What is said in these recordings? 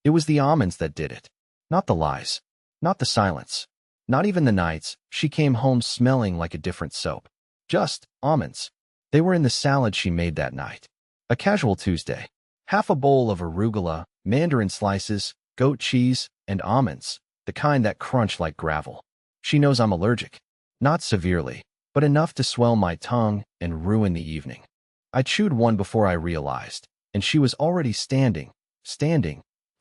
It was the almonds that did it. Not the lies. Not the silence. Not even the nights she came home smelling like a different soap. Just almonds. They were in the salad she made that night. A casual Tuesday. Half a bowl of arugula, mandarin slices, goat cheese, and almonds, the kind that crunch like gravel. She knows I'm allergic. Not severely, but enough to swell my tongue and ruin the evening. I chewed one before I realized, and she was already standing,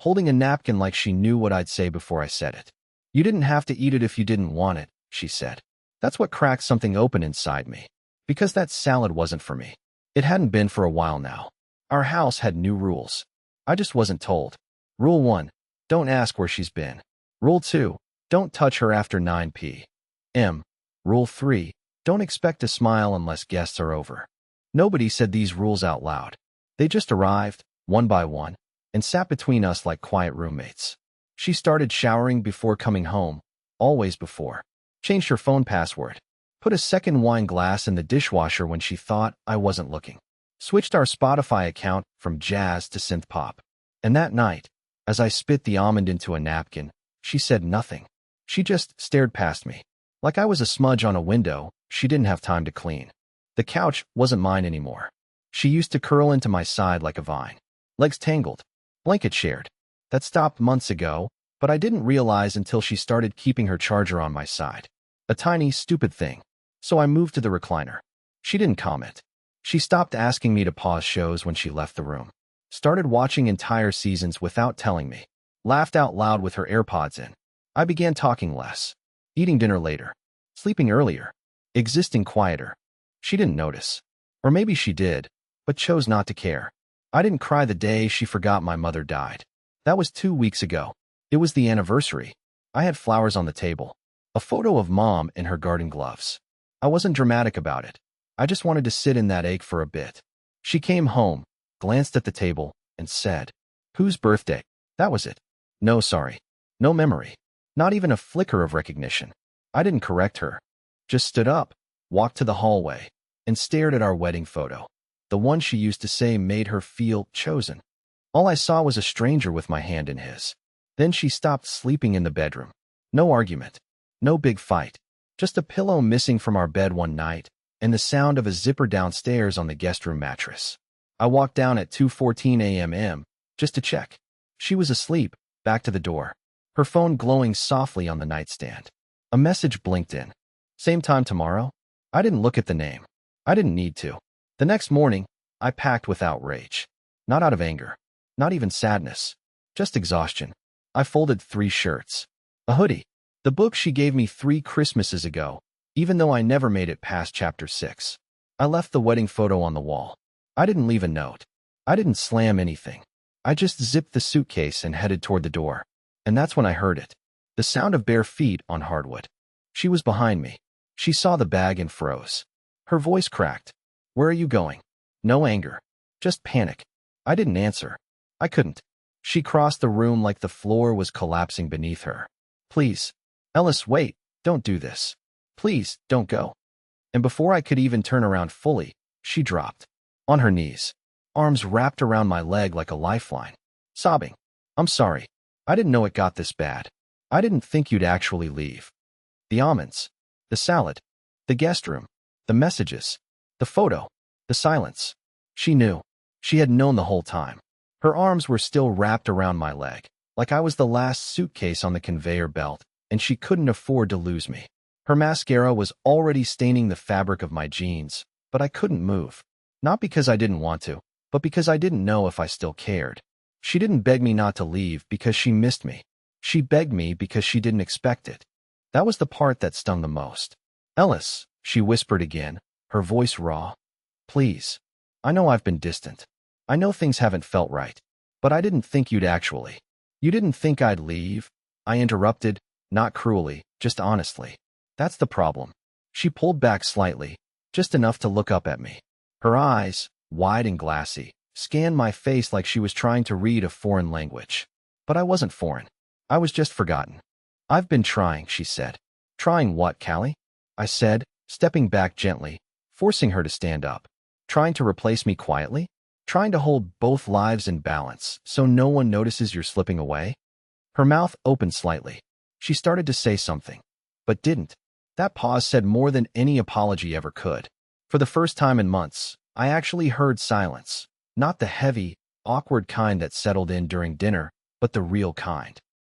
holding a napkin like she knew what I'd say before I said it. You didn't have to eat it if you didn't want it, she said. That's what cracked something open inside me. Because that salad wasn't for me. It hadn't been for a while now. Our house had new rules. I just wasn't told. Rule 1. Don't ask where she's been. Rule 2. Don't touch her after 9 p.m. Rule 3. Don't expect a smile unless guests are over. Nobody said these rules out loud. They just arrived, one by one, and sat between us like quiet roommates. She started showering before coming home, always before. Changed her phone password. Put a second wine glass in the dishwasher when she thought I wasn't looking. Switched our Spotify account from jazz to synth pop. And that night, as I spit the almond into a napkin, she said nothing. She just stared past me. Like I was a smudge on a window she didn't have time to clean. The couch wasn't mine anymore. She used to curl into my side like a vine. Legs tangled. Blanket shared. That stopped months ago, but I didn't realize until she started keeping her charger on my side. A tiny, stupid thing. So I moved to the recliner. She didn't comment. She stopped asking me to pause shows when she left the room. Started watching entire seasons without telling me. Laughed out loud with her AirPods in. I began talking less. Eating dinner later. Sleeping earlier. Existing quieter. She didn't notice. Or maybe she did, but chose not to care. I didn't cry the day she forgot my mother died. That was 2 weeks ago. It was the anniversary. I had flowers on the table. A photo of Mom in her garden gloves. I wasn't dramatic about it. I just wanted to sit in that ache for a bit. She came home, glanced at the table, and said, "Whose birthday?" That was it. No sorry. No memory. Not even a flicker of recognition. I didn't correct her. Just stood up, walked to the hallway, and stared at our wedding photo. The one she used to say made her feel chosen. All I saw was a stranger with my hand in his. Then she stopped sleeping in the bedroom. No argument. No big fight. Just a pillow missing from our bed one night, and the sound of a zipper downstairs on the guest room mattress. I walked down at 2:14 a.m. just to check. She was asleep, back to the door. Her phone glowing softly on the nightstand. A message blinked in. Same time tomorrow? I didn't look at the name. I didn't need to. The next morning, I packed without rage. Not out of anger. Not even sadness. Just exhaustion. I folded 3 shirts. A hoodie. The book she gave me 3 Christmases ago, even though I never made it past chapter 6. I left the wedding photo on the wall. I didn't leave a note. I didn't slam anything. I just zipped the suitcase and headed toward the door. And that's when I heard it. The sound of bare feet on hardwood. She was behind me. She saw the bag and froze. Her voice cracked. "Where are you going?" No anger. Just panic. I didn't answer. I couldn't. She crossed the room like the floor was collapsing beneath her. "Please. Ellis, wait. Don't do this. Please, don't go." And before I could even turn around fully, she dropped. On her knees. Arms wrapped around my leg like a lifeline. Sobbing. "I'm sorry. I didn't know it got this bad. I didn't think you'd actually leave." The almonds. The salad. The guest room. The messages. The photo. The silence. She knew. She had known the whole time. Her arms were still wrapped around my leg, like I was the last suitcase on the conveyor belt, and she couldn't afford to lose me. Her mascara was already staining the fabric of my jeans, but I couldn't move. Not because I didn't want to, but because I didn't know if I still cared. She didn't beg me not to leave because she missed me. She begged me because she didn't expect it. That was the part that stung the most. "Ellis," she whispered again, her voice raw. "Please. I know I've been distant. I know things haven't felt right. But I didn't think you'd actually." "You didn't think I'd leave?" I interrupted, not cruelly, just honestly. "That's the problem." She pulled back slightly, just enough to look up at me. Her eyes, wide and glassy, scanned my face like she was trying to read a foreign language. But I wasn't foreign. I was just forgotten. "I've been trying," she said. "Trying what, Callie?" I said, stepping back gently, forcing her to stand up. "Trying to replace me quietly?" Trying to hold both lives in balance so no one notices you're slipping away? Her mouth opened slightly. She started to say something, but didn't. That pause said more than any apology ever could. For the first time in months, I actually heard silence. Not the heavy, awkward kind that settled in during dinner, but the real kind.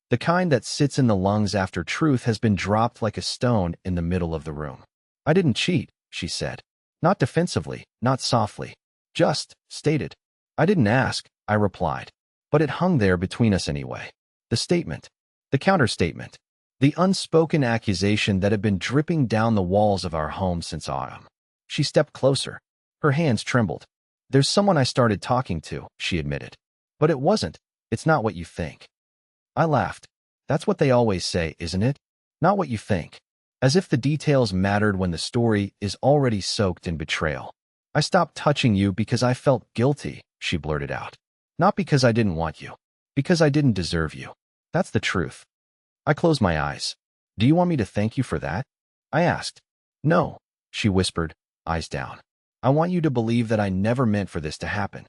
The kind that sits in the lungs after truth has been dropped like a stone in the middle of the room. I didn't cheat, she said. Not defensively, not softly. Just stated. I didn't ask, I replied. But it hung there between us anyway. The statement. The counterstatement. The unspoken accusation that had been dripping down the walls of our home since autumn. She stepped closer. Her hands trembled. There's someone I started talking to, she admitted. But it wasn't. It's not what you think. I laughed. That's what they always say, isn't it? Not what you think. As if the details mattered when the story is already soaked in betrayal. I stopped touching you because I felt guilty, she blurted out. Not because I didn't want you. Because I didn't deserve you. That's the truth. I closed my eyes. Do you want me to thank you for that? I asked. No, she whispered, eyes down. I want you to believe that I never meant for this to happen.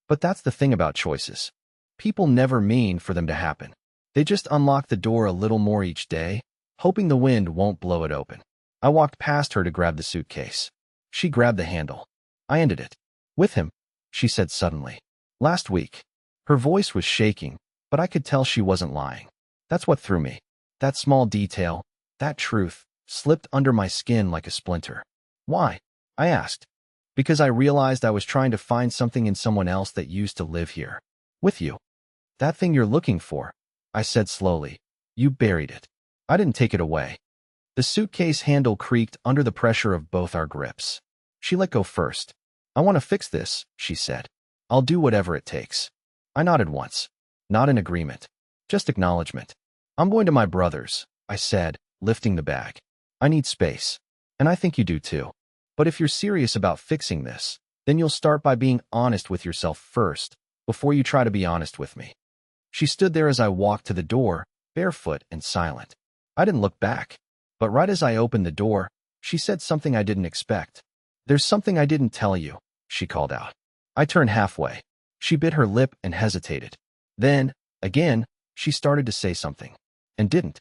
But that's the thing about choices. People never mean for them to happen. They just unlock the door a little more each day, hoping the wind won't blow it open. I walked past her to grab the suitcase. She grabbed the handle. I ended it. With him, she said suddenly. Last week. Her voice was shaking, but I could tell she wasn't lying. That's what threw me. That small detail, that truth, slipped under my skin like a splinter. Why? I asked. Because I realized I was trying to find something in someone else that used to live here. With you. That thing you're looking for, I said slowly. You buried it. I didn't take it away. The suitcase handle creaked under the pressure of both our grips. She let go first. I want to fix this, she said. I'll do whatever it takes. I nodded once. Not in agreement. Just acknowledgement. I'm going to my brother's, I said, lifting the bag. I need space. And I think you do too. But if you're serious about fixing this, then you'll start by being honest with yourself first, before you try to be honest with me. She stood there as I walked to the door, barefoot and silent. I didn't look back. But right as I opened the door, she said something I didn't expect. There's something I didn't tell you, she called out. I turned halfway. She bit her lip and hesitated. Then, again, she started to say something. And didn't.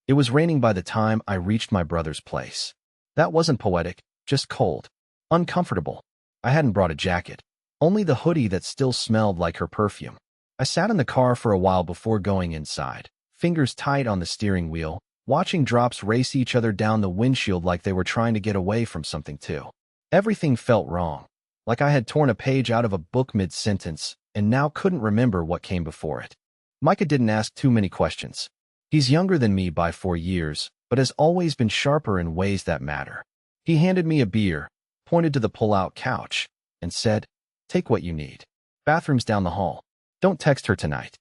It was raining by the time I reached my brother's place. That wasn't poetic, just cold. Uncomfortable. I hadn't brought a jacket. Only the hoodie that still smelled like her perfume. I sat in the car for a while before going inside, fingers tight on the steering wheel, watching drops race each other down the windshield like they were trying to get away from something too. Everything felt wrong, like I had torn a page out of a book mid-sentence and now couldn't remember what came before it. Micah didn't ask too many questions. He's younger than me by 4 years, but has always been sharper in ways that matter. He handed me a beer, pointed to the pull-out couch, and said, "Take what you need. Bathroom's down the hall. Don't text her tonight."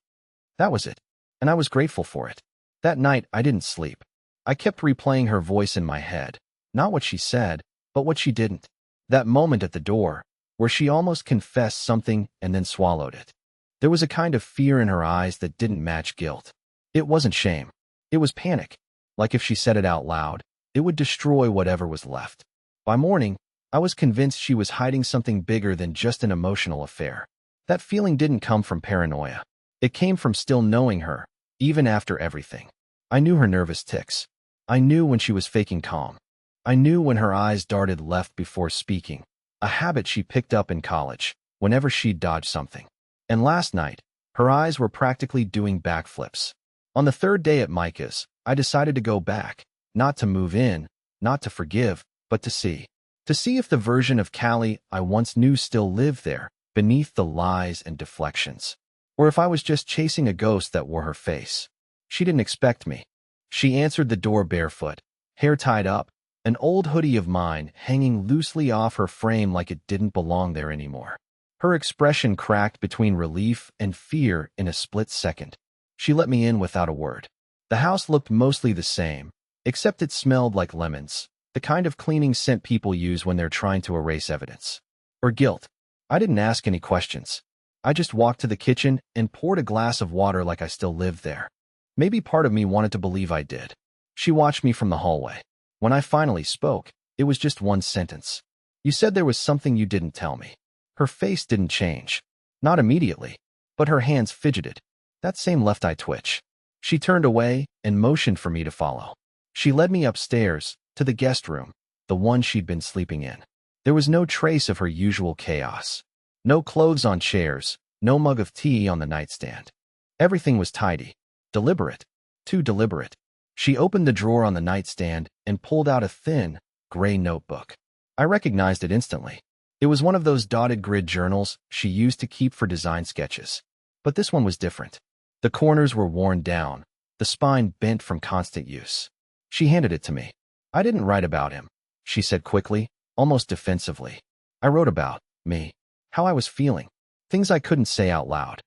That was it, and I was grateful for it. That night, I didn't sleep. I kept replaying her voice in my head, not what she said, but what she didn't. That moment at the door, where she almost confessed something and then swallowed it. There was a kind of fear in her eyes that didn't match guilt. It wasn't shame. It was panic. Like if she said it out loud, it would destroy whatever was left. By morning, I was convinced she was hiding something bigger than just an emotional affair. That feeling didn't come from paranoia. It came from still knowing her, even after everything. I knew her nervous tics. I knew when she was faking calm. I knew when her eyes darted left before speaking, a habit she picked up in college, whenever she'd dodge something. And last night, her eyes were practically doing backflips. On the third day at Micah's, I decided to go back, not to move in, not to forgive, but to see. To see if the version of Callie I once knew still lived there, beneath the lies and deflections. Or if I was just chasing a ghost that wore her face. She didn't expect me. She answered the door barefoot, hair tied up, an old hoodie of mine hanging loosely off her frame like it didn't belong there anymore. Her expression cracked between relief and fear in a split second. She let me in without a word. The house looked mostly the same, except it smelled like lemons, the kind of cleaning scent people use when they're trying to erase evidence. Or guilt. I didn't ask any questions. I just walked to the kitchen and poured a glass of water like I still lived there. Maybe part of me wanted to believe I did. She watched me from the hallway. When I finally spoke, it was just one sentence. "You said there was something you didn't tell me." Her face didn't change. Not immediately, but her hands fidgeted. That same left eye twitch. She turned away and motioned for me to follow. She led me upstairs, to the guest room, the one she'd been sleeping in. There was no trace of her usual chaos. No clothes on chairs, no mug of tea on the nightstand. Everything was tidy. Deliberate. Too deliberate. She opened the drawer on the nightstand and pulled out a thin, gray notebook. I recognized it instantly. It was one of those dotted grid journals she used to keep for design sketches. But this one was different. The corners were worn down, the spine bent from constant use. She handed it to me. I didn't write about him, she said quickly, almost defensively. I wrote about me, how I was feeling, things I couldn't say out loud.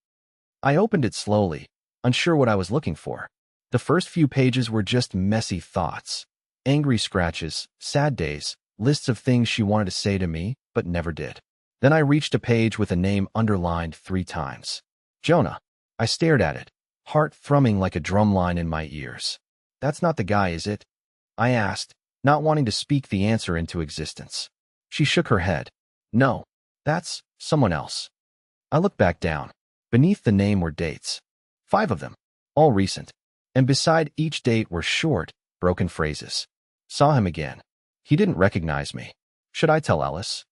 I opened it slowly, unsure what I was looking for. The first few pages were just messy thoughts, angry scratches, sad days, lists of things she wanted to say to me, but never did. Then I reached a page with a name underlined 3 times. Jonah. I stared at it, heart thrumming like a drumline in my ears. That's not the guy, is it? I asked, not wanting to speak the answer into existence. She shook her head. No, that's someone else. I looked back down. Beneath the name were dates. 5 of them, all recent. And beside each date were short, broken phrases. Saw him again. He didn't recognize me. Should I tell Ellis?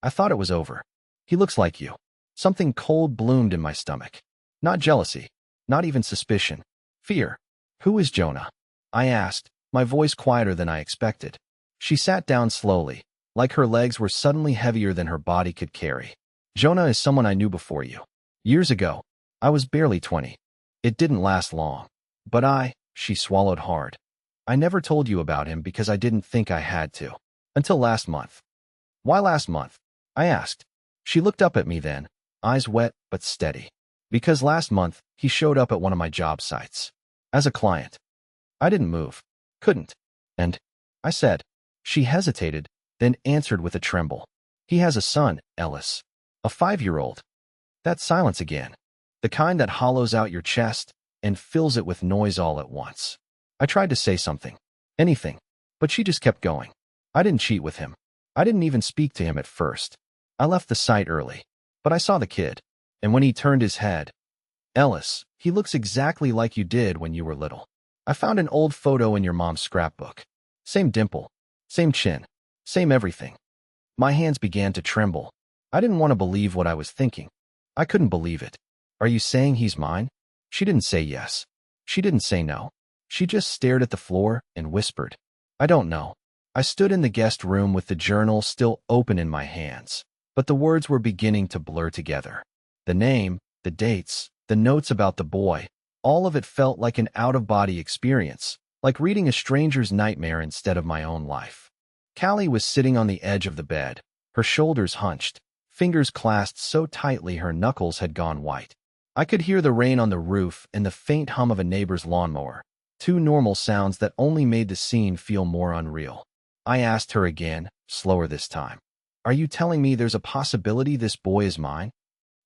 I thought it was over. He looks like you. Something cold bloomed in my stomach. Not jealousy, not even suspicion. Fear. Who is Jonah? I asked, my voice quieter than I expected. She sat down slowly, like her legs were suddenly heavier than her body could carry. Jonah is someone I knew before you. Years ago. I was barely 20. It didn't last long. But she swallowed hard. I never told you about him because I didn't think I had to. Until last month. Why last month? I asked. She looked up at me then, eyes wet but steady. Because last month, he showed up at one of my job sites. As a client. I didn't move. Couldn't. And I said. She hesitated, then answered with a tremble. He has a son, Ellis. A 5-year-old. That silence again. The kind that hollows out your chest and fills it with noise all at once. I tried to say something. Anything. But she just kept going. I didn't cheat with him. I didn't even speak to him at first. I left the site early. But I saw the kid. And when he turned his head, Ellis, he looks exactly like you did when you were little. I found an old photo in your mom's scrapbook. Same dimple, same chin, same everything. My hands began to tremble. I didn't want to believe what I was thinking. I couldn't believe it. Are you saying he's mine? She didn't say yes. She didn't say no. She just stared at the floor and whispered. I don't know. I stood in the guest room with the journal still open in my hands, but the words were beginning to blur together. The name, the dates, the notes about the boy, all of it felt like an out-of-body experience, like reading a stranger's nightmare instead of my own life. Callie was sitting on the edge of the bed, her shoulders hunched, fingers clasped so tightly her knuckles had gone white. I could hear the rain on the roof and the faint hum of a neighbor's lawnmower, 2 normal sounds that only made the scene feel more unreal. I asked her again, slower this time. Are you telling me there's a possibility this boy is mine?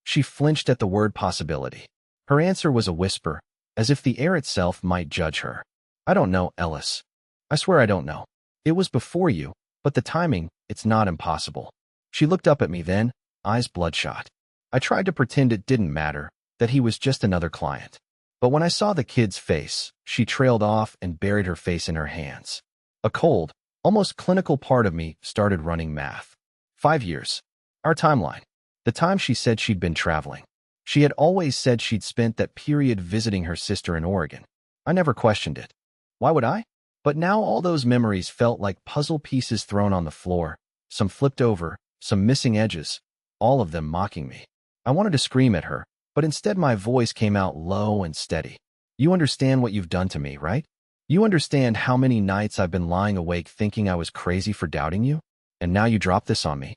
She flinched at the word possibility. Her answer was a whisper, as if the air itself might judge her. I don't know, Ellis. I swear I don't know. It was before you, but the timing, it's not impossible. She looked up at me then, eyes bloodshot. I tried to pretend it didn't matter, that he was just another client. But when I saw the kid's face, she trailed off and buried her face in her hands. A cold, almost clinical part of me started running math. 5 years. Our timeline. The time she said she'd been traveling. She had always said she'd spent that period visiting her sister in Oregon. I never questioned it. Why would I? But now all those memories felt like puzzle pieces thrown on the floor, some flipped over, some missing edges, all of them mocking me. I wanted to scream at her, but instead my voice came out low and steady. You understand what you've done to me, right? You understand how many nights I've been lying awake thinking I was crazy for doubting you? And now you drop this on me.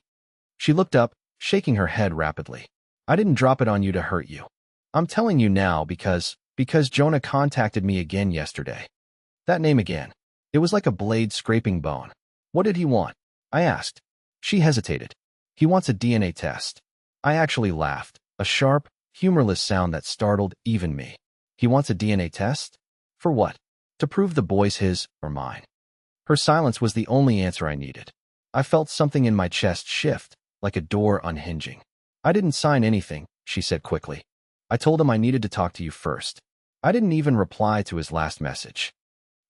She looked up, shaking her head rapidly. I didn't drop it on you to hurt you. I'm telling you now because Jonah contacted me again yesterday. That name again. It was like a blade scraping bone. What did he want? I asked. She hesitated. He wants a DNA test. I actually laughed, a sharp, humorless sound that startled even me. He wants a DNA test? For what? To prove the boy's his or mine. Her silence was the only answer I needed. I felt something in my chest shift, like a door unhinging. I didn't sign anything, she said quickly. I told him I needed to talk to you first. I didn't even reply to his last message.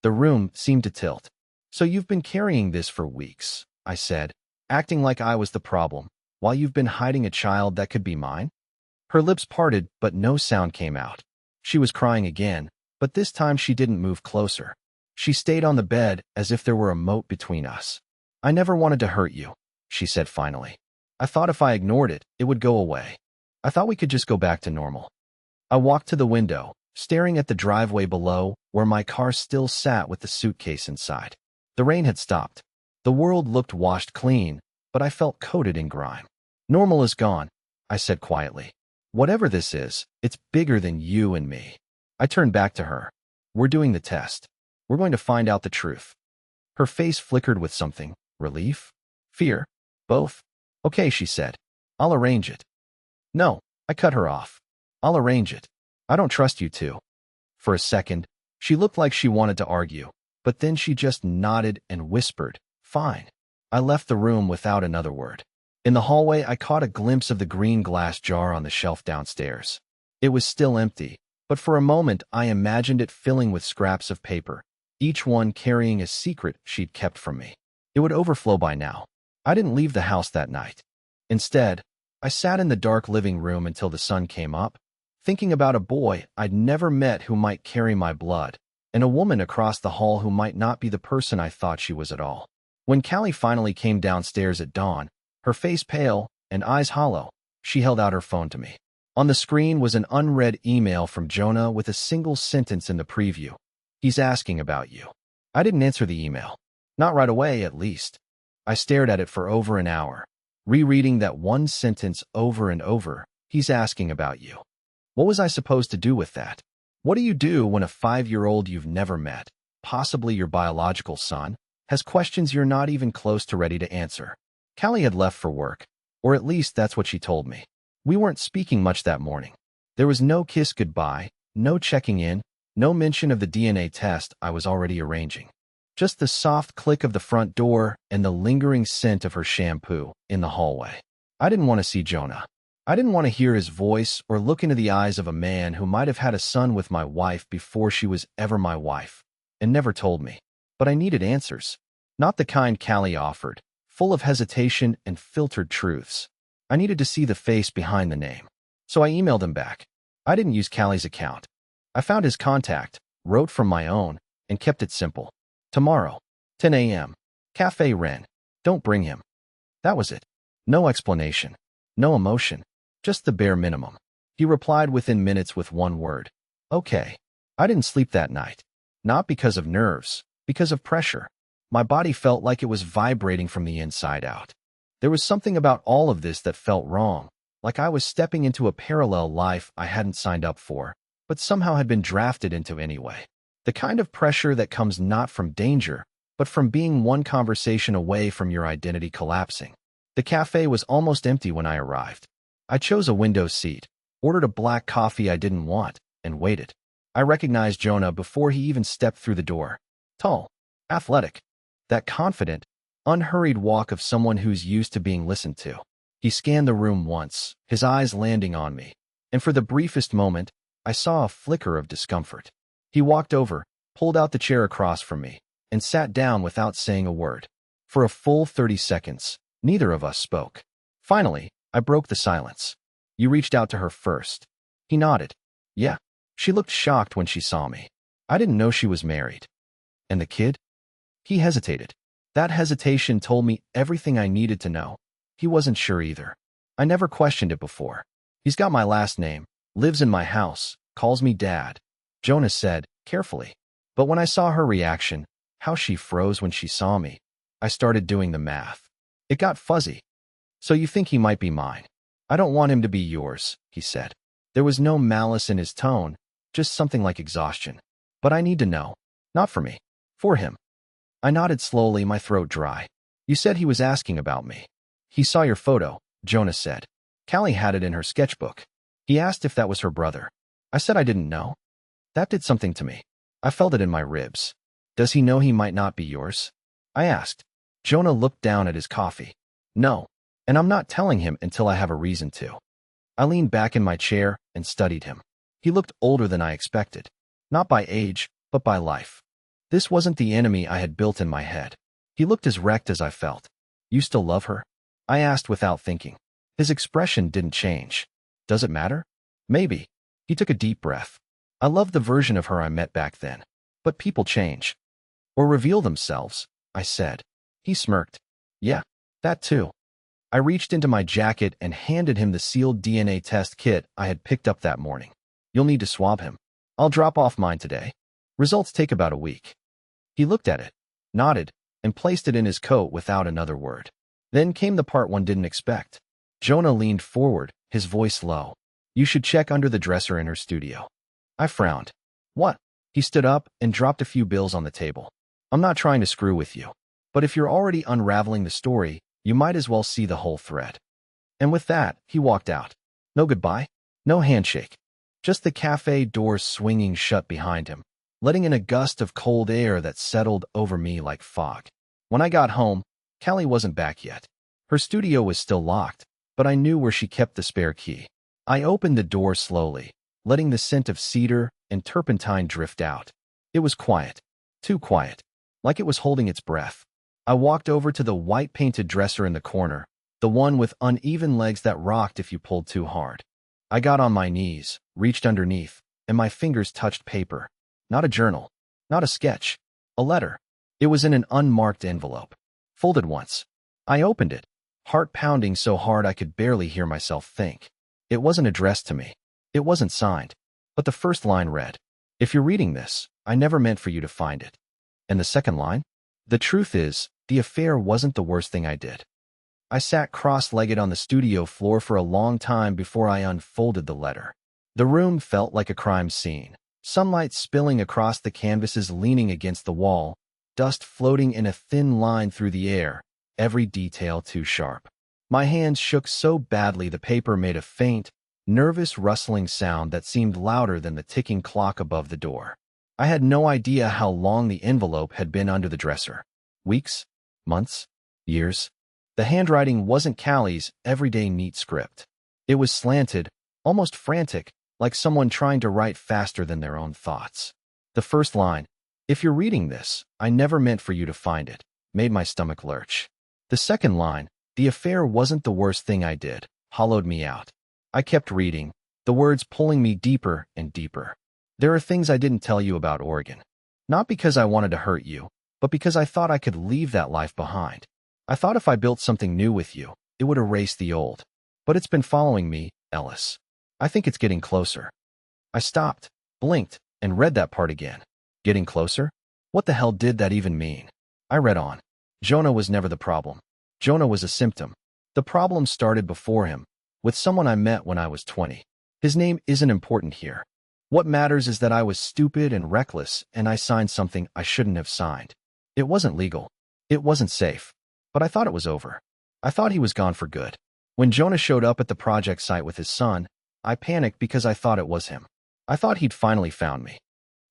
The room seemed to tilt. So you've been carrying this for weeks, I said, acting like I was the problem, while you've been hiding a child that could be mine? Her lips parted, but no sound came out. She was crying again, but this time she didn't move closer. She stayed on the bed as if there were a moat between us. I never wanted to hurt you, she said finally. I thought if I ignored it, it would go away. I thought we could just go back to normal. I walked to the window, staring at the driveway below, where my car still sat with the suitcase inside. The rain had stopped. The world looked washed clean, but I felt coated in grime. Normal is gone, I said quietly. Whatever this is, it's bigger than you and me. I turned back to her. We're doing the test. We're going to find out the truth. Her face flickered with something. Relief? Fear? Both? Okay, she said. I'll arrange it. No, I cut her off. I'll arrange it. I don't trust you to. For a second, she looked like she wanted to argue, but then she just nodded and whispered, fine. I left the room without another word. In the hallway, I caught a glimpse of the green glass jar on the shelf downstairs. It was still empty, but for a moment I imagined it filling with scraps of paper, each one carrying a secret she'd kept from me. It would overflow by now. I didn't leave the house that night. Instead, I sat in the dark living room until the sun came up, thinking about a boy I'd never met who might carry my blood, and a woman across the hall who might not be the person I thought she was at all. When Callie finally came downstairs at dawn, her face pale and eyes hollow, she held out her phone to me. On the screen was an unread email from Jonah with a single sentence in the preview. He's asking about you. I didn't answer the email. Not right away, at least. I stared at it for over an hour, rereading that one sentence over and over. He's asking about you. What was I supposed to do with that? What do you do when a 5-year-old you've never met, possibly your biological son, has questions you're not even close to ready to answer? Callie had left for work, or at least that's what she told me. We weren't speaking much that morning. There was no kiss goodbye, no checking in, no mention of the DNA test I was already arranging. Just the soft click of the front door and the lingering scent of her shampoo in the hallway. I didn't want to see Jonah. I didn't want to hear his voice or look into the eyes of a man who might have had a son with my wife before she was ever my wife, and never told me. But I needed answers. Not the kind Callie offered, full of hesitation and filtered truths. I needed to see the face behind the name. So I emailed him back. I didn't use Callie's account. I found his contact, wrote from my own, and kept it simple. Tomorrow, 10 a.m. Cafe Ren. Don't bring him. That was it. No explanation. No emotion. Just the bare minimum. He replied within minutes with one word. Okay. I didn't sleep that night. Not because of nerves, because of pressure. My body felt like it was vibrating from the inside out. There was something about all of this that felt wrong, like I was stepping into a parallel life I hadn't signed up for, but somehow had been drafted into anyway. The kind of pressure that comes not from danger, but from being one conversation away from your identity collapsing. The cafe was almost empty when I arrived. I chose a window seat, ordered a black coffee I didn't want, and waited. I recognized Jonah before he even stepped through the door. Tall, athletic, that confident, unhurried walk of someone who's used to being listened to. He scanned the room once, his eyes landing on me, and for the briefest moment, I saw a flicker of discomfort. He walked over, pulled out the chair across from me, and sat down without saying a word. For a full 30 seconds, neither of us spoke. Finally, I broke the silence. You reached out to her first. He nodded. Yeah. She looked shocked when she saw me. I didn't know she was married. And the kid? He hesitated. That hesitation told me everything I needed to know. He wasn't sure either. I never questioned it before. He's got my last name, lives in my house, calls me Dad. Jonah said, carefully. But when I saw her reaction, how she froze when she saw me, I started doing the math. It got fuzzy. So you think he might be mine? I don't want him to be yours, he said. There was no malice in his tone, just something like exhaustion. But I need to know. Not for me. For him. I nodded slowly, my throat dry. You said he was asking about me. He saw your photo, Jonah said. Callie had it in her sketchbook. He asked if that was her brother. I said I didn't know. That did something to me. I felt it in my ribs. Does he know he might not be yours? I asked. Jonah looked down at his coffee. No. And I'm not telling him until I have a reason to. I leaned back in my chair and studied him. He looked older than I expected. Not by age, but by life. This wasn't the enemy I had built in my head. He looked as wrecked as I felt. You still love her? I asked without thinking. His expression didn't change. Does it matter? Maybe. He took a deep breath. I loved the version of her I met back then. But people change. Or reveal themselves, I said. He smirked. Yeah, that too. I reached into my jacket and handed him the sealed DNA test kit I had picked up that morning. You'll need to swab him. I'll drop off mine today. Results take about a week. He looked at it, nodded, and placed it in his coat without another word. Then came the part one didn't expect. Jonah leaned forward, his voice low. You should check under the dresser in her studio. I frowned. What? He stood up and dropped a few bills on the table. I'm not trying to screw with you. But if you're already unraveling the story, you might as well see the whole thread. And with that, he walked out. No goodbye, no handshake. Just the cafe doors swinging shut behind him, letting in a gust of cold air that settled over me like fog. When I got home, Callie wasn't back yet. Her studio was still locked, but I knew where she kept the spare key. I opened the door slowly, letting the scent of cedar and turpentine drift out. It was quiet. Too quiet. Like it was holding its breath. I walked over to the white-painted dresser in the corner, the one with uneven legs that rocked if you pulled too hard. I got on my knees, reached underneath, and my fingers touched paper. Not a journal. Not a sketch. A letter. It was in an unmarked envelope. Folded once. I opened it, heart pounding so hard I could barely hear myself think. It wasn't addressed to me. It wasn't signed. But the first line read, If you're reading this, I never meant for you to find it. And the second line? The truth is, the affair wasn't the worst thing I did. I sat cross-legged on the studio floor for a long time before I unfolded the letter. The room felt like a crime scene. Sunlight spilling across the canvases leaning against the wall, dust floating in a thin line through the air, every detail too sharp. My hands shook so badly the paper made a faint, nervous rustling sound that seemed louder than the ticking clock above the door. I had no idea how long the envelope had been under the dresser. Weeks? Months? Years? The handwriting wasn't Callie's everyday neat script. It was slanted, almost frantic, like someone trying to write faster than their own thoughts. The first line, If you're reading this, I never meant for you to find it, made my stomach lurch. The second line, The affair wasn't the worst thing I did, hollowed me out. I kept reading, the words pulling me deeper and deeper. There are things I didn't tell you about Oregon. Not because I wanted to hurt you, but because I thought I could leave that life behind. I thought if I built something new with you, it would erase the old. But it's been following me, Ellis. I think it's getting closer. I stopped, blinked, and read that part again. Getting closer? What the hell did that even mean? I read on. Jonah was never the problem. Jonah was a symptom. The problem started before him, with someone I met when I was 20. His name isn't important here. What matters is that I was stupid and reckless, and I signed something I shouldn't have signed. It wasn't legal. It wasn't safe. But I thought it was over. I thought he was gone for good. When Jonah showed up at the project site with his son, I panicked because I thought it was him. I thought he'd finally found me.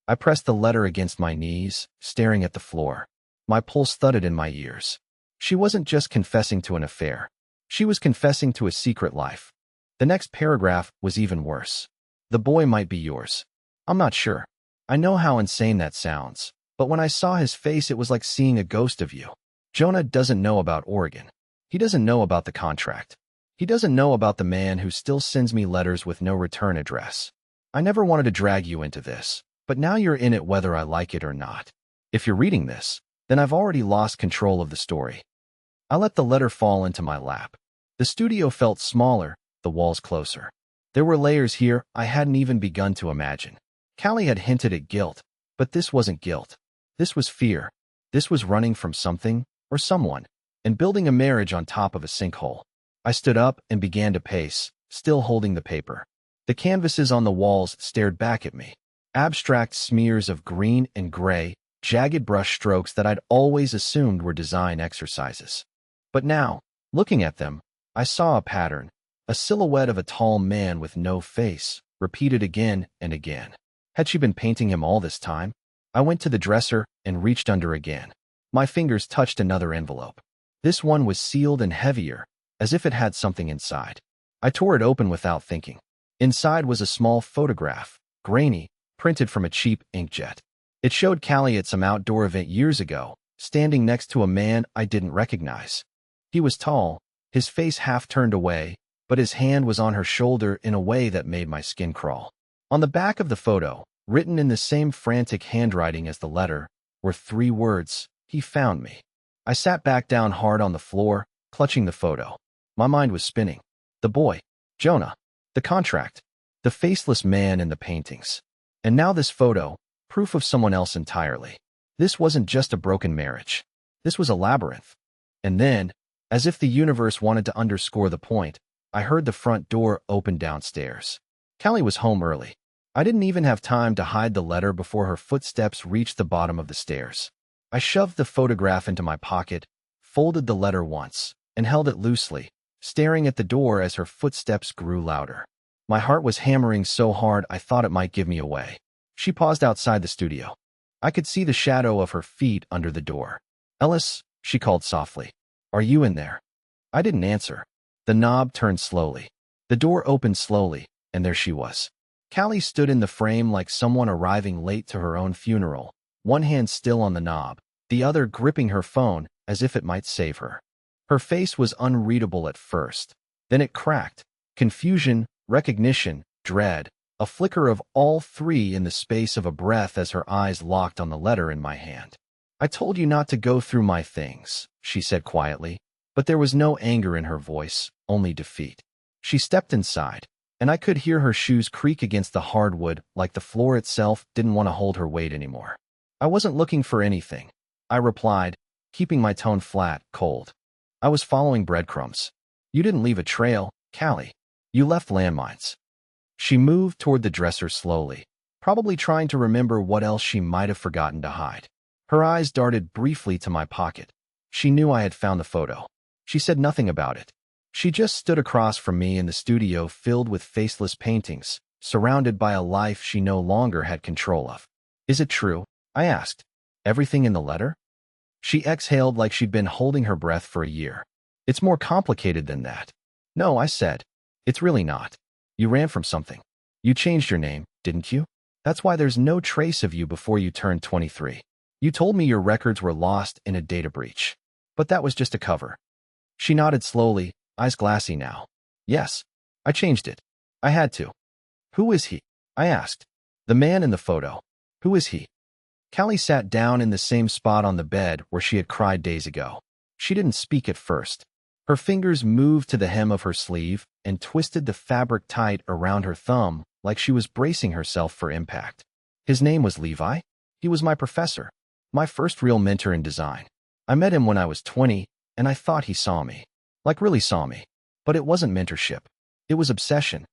I pressed the letter against my knees, staring at the floor. My pulse thudded in my ears. She wasn't just confessing to an affair. She was confessing to a secret life. The next paragraph was even worse. The boy might be yours. I'm not sure. I know how insane that sounds, but when I saw his face it was like seeing a ghost of you. Jonah doesn't know about Oregon. He doesn't know about the contract. He doesn't know about the man who still sends me letters with no return address. I never wanted to drag you into this, but now you're in it whether I like it or not. If you're reading this, then I've already lost control of the story. I let the letter fall into my lap. The studio felt smaller, the walls closer. There were layers here I hadn't even begun to imagine. Callie had hinted at guilt, but this wasn't guilt. This was fear. This was running from something, or someone, and building a marriage on top of a sinkhole. I stood up and began to pace, still holding the paper. The canvases on the walls stared back at me. Abstract smears of green and gray, jagged brush strokes that I'd always assumed were design exercises. But now, looking at them, I saw a pattern, a silhouette of a tall man with no face, repeated again and again. Had she been painting him all this time? I went to the dresser and reached under again. My fingers touched another envelope. This one was sealed and heavier, as if it had something inside. I tore it open without thinking. Inside was a small photograph, grainy, printed from a cheap inkjet. It showed Callie at some outdoor event years ago, standing next to a man I didn't recognize. He was tall, his face half turned away, but his hand was on her shoulder in a way that made my skin crawl. On the back of the photo, written in the same frantic handwriting as the letter, were 3 words, "He found me." I sat back down hard on the floor, clutching the photo. My mind was spinning. The boy, Jonah, the contract, the faceless man in the paintings. And now this photo, proof of someone else entirely. This wasn't just a broken marriage. This was a labyrinth. And then, as if the universe wanted to underscore the point, I heard the front door open downstairs. Callie was home early. I didn't even have time to hide the letter before her footsteps reached the bottom of the stairs. I shoved the photograph into my pocket, folded the letter once, and held it loosely, staring at the door as her footsteps grew louder. My heart was hammering so hard I thought it might give me away. She paused outside the studio. I could see the shadow of her feet under the door. "Ellis," she called softly. "Are you in there?" I didn't answer. The knob turned slowly. The door opened slowly, and there she was. Callie stood in the frame like someone arriving late to her own funeral, one hand still on the knob, the other gripping her phone as if it might save her. Her face was unreadable at first. Then it cracked. Confusion, recognition, dread, a flicker of all 3 in the space of a breath as her eyes locked on the letter in my hand. "I told you not to go through my things," she said quietly, but there was no anger in her voice, only defeat. She stepped inside, and I could hear her shoes creak against the hardwood like the floor itself didn't want to hold her weight anymore. "I wasn't looking for anything," I replied, keeping my tone flat, cold. "I was following breadcrumbs. You didn't leave a trail, Callie. You left landmines." She moved toward the dresser slowly, probably trying to remember what else she might have forgotten to hide. Her eyes darted briefly to my pocket. She knew I had found the photo. She said nothing about it. She just stood across from me in the studio filled with faceless paintings, surrounded by a life she no longer had control of. "Is it true?" I asked. "Everything in the letter?" She exhaled like she'd been holding her breath for a year. "It's more complicated than that." "No," I said. "It's really not. You ran from something. You changed your name, didn't you? That's why there's no trace of you before you turned 23. You told me your records were lost in a data breach. But that was just a cover." She nodded slowly, eyes glassy now. "Yes, I changed it. I had to." "Who is he?" I asked. "The man in the photo. Who is he?" Callie sat down in the same spot on the bed where she had cried days ago. She didn't speak at first. Her fingers moved to the hem of her sleeve and twisted the fabric tight around her thumb like she was bracing herself for impact. "His name was Levi. He was my professor, my first real mentor in design. I met him when I was 20, and I thought he saw me. Like really saw me. But it wasn't mentorship. It was obsession."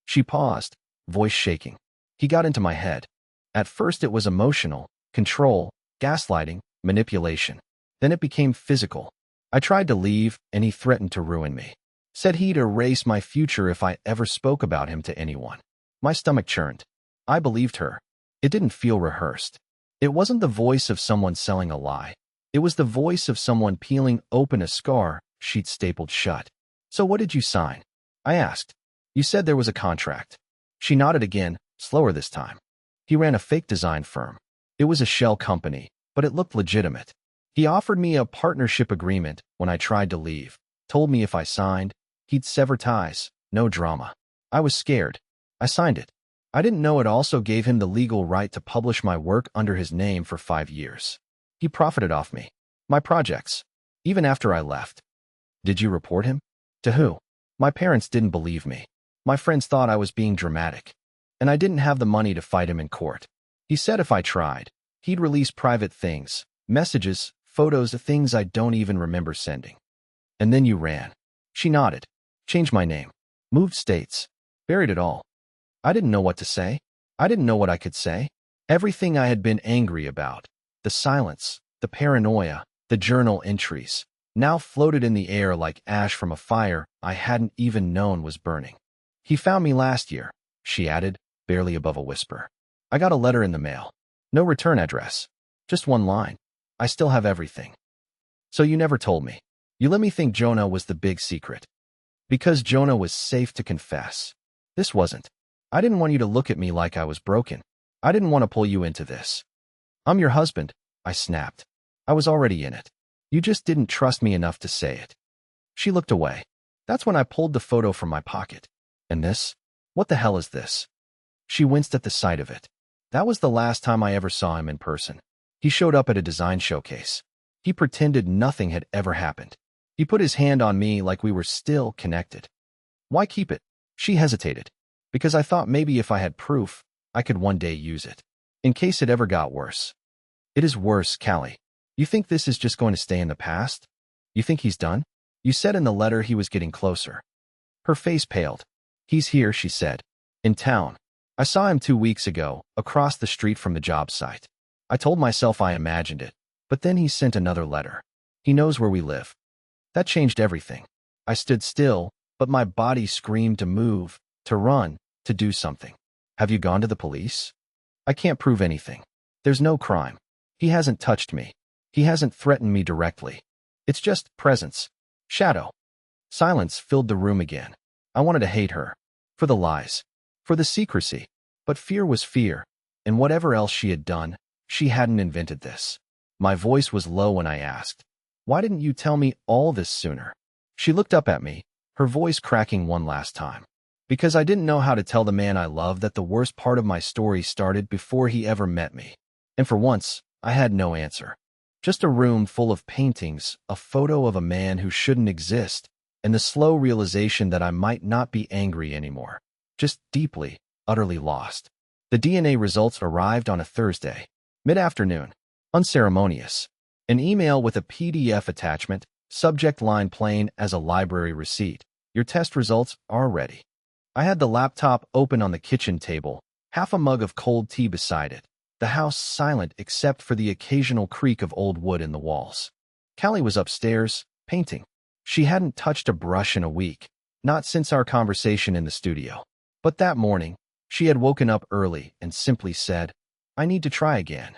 She paused, voice shaking. "He got into my head. At first it was emotional, control, gaslighting, manipulation. Then it became physical. I tried to leave, and he threatened to ruin me. Said he'd erase my future if I ever spoke about him to anyone." My stomach churned. I believed her. It didn't feel rehearsed. It wasn't the voice of someone selling a lie. It was the voice of someone peeling open a scar she'd stapled shut. "So what did you sign?" I asked. "You said there was a contract." She nodded again, slower this time. "He ran a fake design firm. It was a shell company, but it looked legitimate. He offered me a partnership agreement when I tried to leave, told me if I signed, he'd sever ties, no drama. I was scared. I signed it. I didn't know it also gave him the legal right to publish my work under his name for 5 years. He profited off me, my projects, even after I left." "Did you report him?" "To who?" "My parents didn't believe me. My friends thought I was being dramatic. And I didn't have the money to fight him in court. He said if I tried, he'd release private things, messages, photos of things I don't even remember sending." "And then you ran." She nodded. "Changed my name. Moved states. Buried it all." I didn't know what to say. I didn't know what I could say. Everything I had been angry about, the silence, the paranoia, the journal entries, now floated in the air like ash from a fire I hadn't even known was burning. "He found me last year," she added, barely above a whisper. "I got a letter in the mail. No return address. Just one line. I still have everything. So you never told me. You let me think Jonah was the big secret." Because Jonah was safe to confess. This wasn't. I didn't want you to look at me like I was broken. I didn't want to pull you into this. I'm your husband, I snapped. I was already in it. You just didn't trust me enough to say it. She looked away. That's when I pulled the photo from my pocket. And this? What the hell is this? She winced at the sight of it. That was the last time I ever saw him in person. He showed up at a design showcase. He pretended nothing had ever happened. He put his hand on me like we were still connected. Why keep it? She hesitated. Because I thought maybe if I had proof, I could one day use it. In case it ever got worse. It is worse, Callie. You think this is just going to stay in the past? You think he's done? You said in the letter he was getting closer. Her face paled. He's here, she said. In town. I saw him 2 weeks ago, across the street from the job site. I told myself I imagined it, but then he sent another letter. He knows where we live. That changed everything. I stood still, but my body screamed to move, to run, to do something. Have you gone to the police? I can't prove anything. There's no crime. He hasn't touched me. He hasn't threatened me directly. It's just presence. Shadow. Silence filled the room again. I wanted to hate her. For the lies. For the secrecy. But fear was fear. And whatever else she had done, she hadn't invented this. My voice was low when I asked, why didn't you tell me all this sooner? She looked up at me, her voice cracking one last time. Because I didn't know how to tell the man I love that the worst part of my story started before he ever met me. And for once, I had no answer. Just a room full of paintings, a photo of a man who shouldn't exist, and the slow realization that I might not be angry anymore. Just deeply, utterly lost. The DNA results arrived on a Thursday, mid-afternoon, unceremonious. An email with a PDF attachment, subject line plain as a library receipt. Your test results are ready. I had the laptop open on the kitchen table, half a mug of cold tea beside it, the house silent except for the occasional creak of old wood in the walls. Callie was upstairs, painting. She hadn't touched a brush in a week, not since our conversation in the studio. But that morning, she had woken up early and simply said, I need to try again.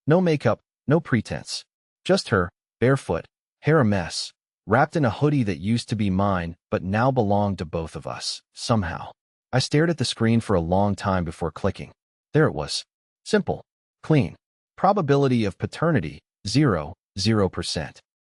No makeup, no pretense. Just her, barefoot, hair a mess, wrapped in a hoodie that used to be mine but now belonged to both of us, somehow. I stared at the screen for a long time before clicking. There it was. Simple. Clean. Probability of paternity, 0%.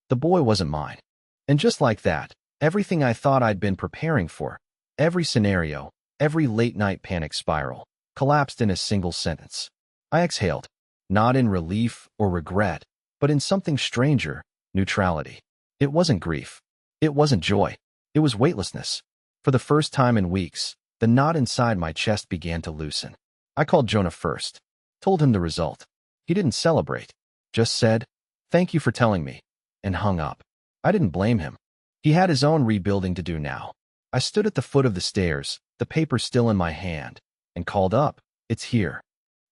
The boy wasn't mine. And just like that, everything I thought I'd been preparing for, every scenario, every late-night panic spiral, collapsed in a single sentence. I exhaled, not in relief or regret, but in something stranger, neutrality. It wasn't grief. It wasn't joy. It was weightlessness. For the first time in weeks, the knot inside my chest began to loosen. I called Jonah first, told him the result. He didn't celebrate, just said, thank you for telling me, and hung up. I didn't blame him. He had his own rebuilding to do now. I stood at the foot of the stairs, the paper still in my hand, and called up, it's here.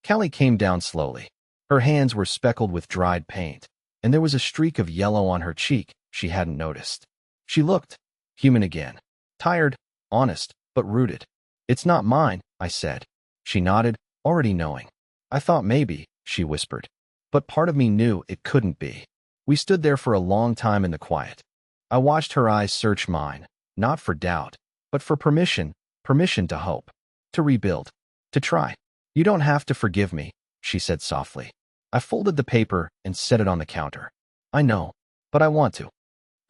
Callie came down slowly. Her hands were speckled with dried paint, and there was a streak of yellow on her cheek she hadn't noticed. She looked human again. Tired, honest, but rooted. It's not mine, I said. She nodded, already knowing. I thought maybe, she whispered. But part of me knew it couldn't be. We stood there for a long time in the quiet. I watched her eyes search mine, not for doubt, but for permission to hope, to rebuild, to try. You don't have to forgive me, she said softly. I folded the paper and set it on the counter. I know, but I want to.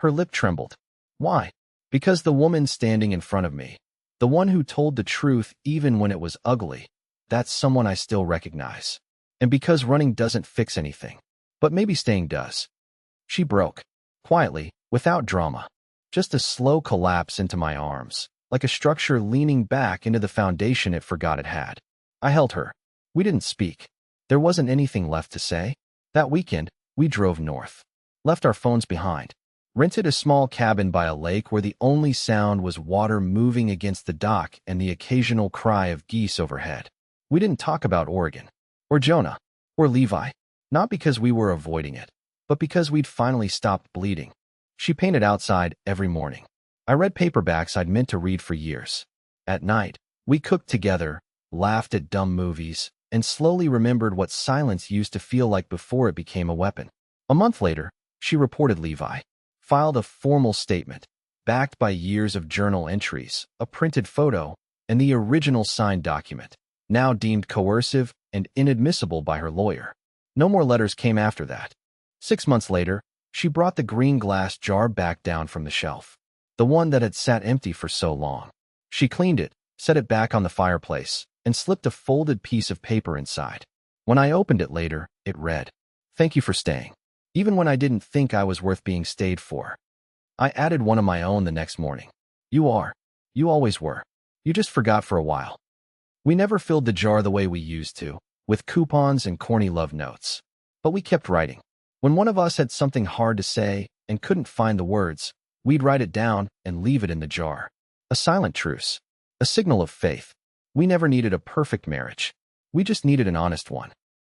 Her lip trembled. Why? Because the woman standing in front of me, the one who told the truth even when it was ugly, that's someone I still recognize. And because running doesn't fix anything, but maybe staying does. She broke, quietly, without drama. Just a slow collapse into my arms, like a structure leaning back into the foundation it forgot it had. I held her. We didn't speak. There wasn't anything left to say. That weekend, we drove north, left our phones behind, rented a small cabin by a lake where the only sound was water moving against the dock and the occasional cry of geese overhead. We didn't talk about Oregon, or Jonah, or Levi, not because we were avoiding it, but because we'd finally stopped bleeding. She painted outside every morning. I read paperbacks I'd meant to read for years. At night, we cooked together, laughed at dumb movies, and slowly remembered what silence used to feel like before it became a weapon. A month later, she reported Levi, filed a formal statement, backed by years of journal entries, a printed photo, and the original signed document, now deemed coercive and inadmissible by her lawyer. No more letters came after that. 6 months later, she brought the green glass jar back down from the shelf, the one that had sat empty for so long. She cleaned it, set it back on the fireplace, and slipped a folded piece of paper inside. When I opened it later, it read, "Thank you for staying, even when I didn't think I was worth being stayed for." I added one of my own the next morning. "You are. You always were. You just forgot for a while." We never filled the jar the way we used to, with coupons and corny love notes. But we kept writing. When one of us had something hard to say and couldn't find the words, we'd write it down and leave it in the jar. A silent truce. A signal of faith. We never needed a perfect marriage. We just needed an honest one.